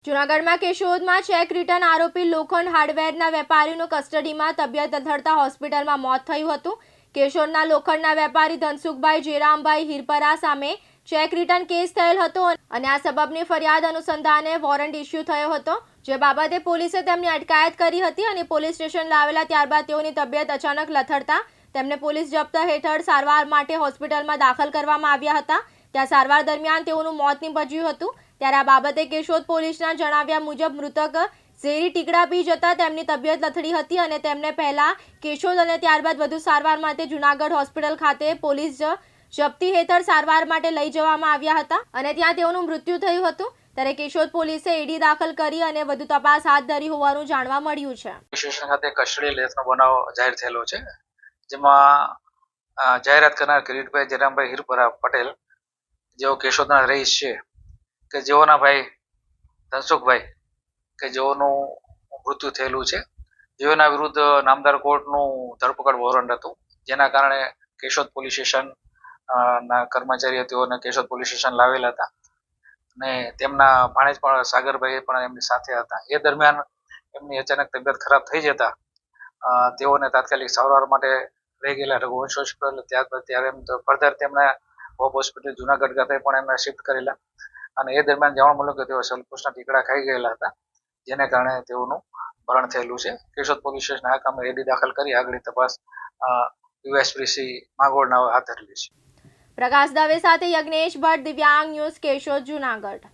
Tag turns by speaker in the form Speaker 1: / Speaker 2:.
Speaker 1: જૂનાગઢમાં કેશોદમાં cheque return આરોપી લોખંડ હાર્ડવેરના વેપારીનું કસ્ટડીમાં તબિયત લથડતા હોસ્પિટલમાં મોત થયું હતું. કેશોદના લોખંડના વેપારી ધનસુખભાઈ જેરામભાઈ હિરપરા સામે ચેક રિટર્ન કેસ થયેલ હતો અને આ સબબની ફરિયાદ અનુસંધાને વોરંટ ઇસ્યુ થયો હતો, જે બાબતે પોલીસે તેમની અટકાયત કરી હતી અને પોલીસ સ્ટેશન લાવેલા. ત્યારબાદ તેઓની તબિયત અચાનક લથડતા તેમને પોલીસ જપ્ત હેઠળ સારવાર માટે હોસ્પિટલમાં દાખલ કરવામાં આવ્યા હતા. ત્યાં સારવાર દરમિયાન તેઓનું મોત નીપજ્યું હતું. ત્યારે આ બાબતે કેશોદ પોલીસના જણાવ્યા મુજબ મૃતક ઝેરી ટીકડા પી જતા તેમની તબિયત લથડી હતી અને તેમને પહેલા કેશોદ અને ત્યારબાદ વધુ સારવાર માટે જૂનાગઢ હોસ્પિટલ ખાતે પોલીસ જપ્તી હેઠળ સારવાર માટે લઈ જવામાં આવ્યા હતા અને ત્યાં તેઓનું મૃત્યુ થયું હતું. ત્યારે કેશોદ પોલીસે ઈડી દાખલ કરી અને વધુ તપાસ હાથ ધરી હોવાનું જાણવા મળ્યું છે.
Speaker 2: સ્ટેશન ખાતે કસ્ટડી લેસનો બનાવ જાહેર થયેલો છે, જેમાં જાહેરાત કરનાર કિરીટભાઈ જેરામભાઈ હિરપરા પટેલ, જેઓ કેશોદના રહીશ છે, કે જેઓના ભાઈ ધનસુખભાઈ કે જેઓનું મૃત્યુ થયેલું છે, જેઓના વિરુદ્ધ નામદાર કોર્ટનું ધરપકડ વોરંટ હતું, જેના કારણે કેશોદ પોલીસ સ્ટેશન ના કર્મચારીઓ તેઓને કેશોદ પોલીસ સ્ટેશન લાવેલા હતા અને તેમના ભાણેજ પણ સાગરભાઈ પણ એમની સાથે હતા. એ દરમિયાન એમની અચાનક તબિયત ખરાબ થઈ જતા તેઓને તાત્કાલિક સારવાર માટે લઈ ગયેલા રઘુવંશ હોસ્પિટલ. ત્યારબાદ ત્યારે એમ તો ફર્ધર તેમણે હોપ હોસ્પિટલ જુનાગઢ ખાતે પણ એમને શિફ્ટ કરેલા અને એ દરમિયાન જાણવા મળ્યું કે તેઓ સલ્ફોસના ટીકડા ખાઈ ગયેલા હતા, જેને કારણે તેઓનું મરણ થયેલું છે. કેશોદ પોલીસ સ્ટેશન આ કામે એડી દાખલ કરી આગળની તપાસ યુએસપીસી માંગોળના હાથ ધરેલી છે.
Speaker 1: પ્રકાશ દવે સાથે યજ્ઞેશ ભટ્ટ, દિવ્યાંગ ન્યૂઝ, કેશોદ, જૂનાગઢ.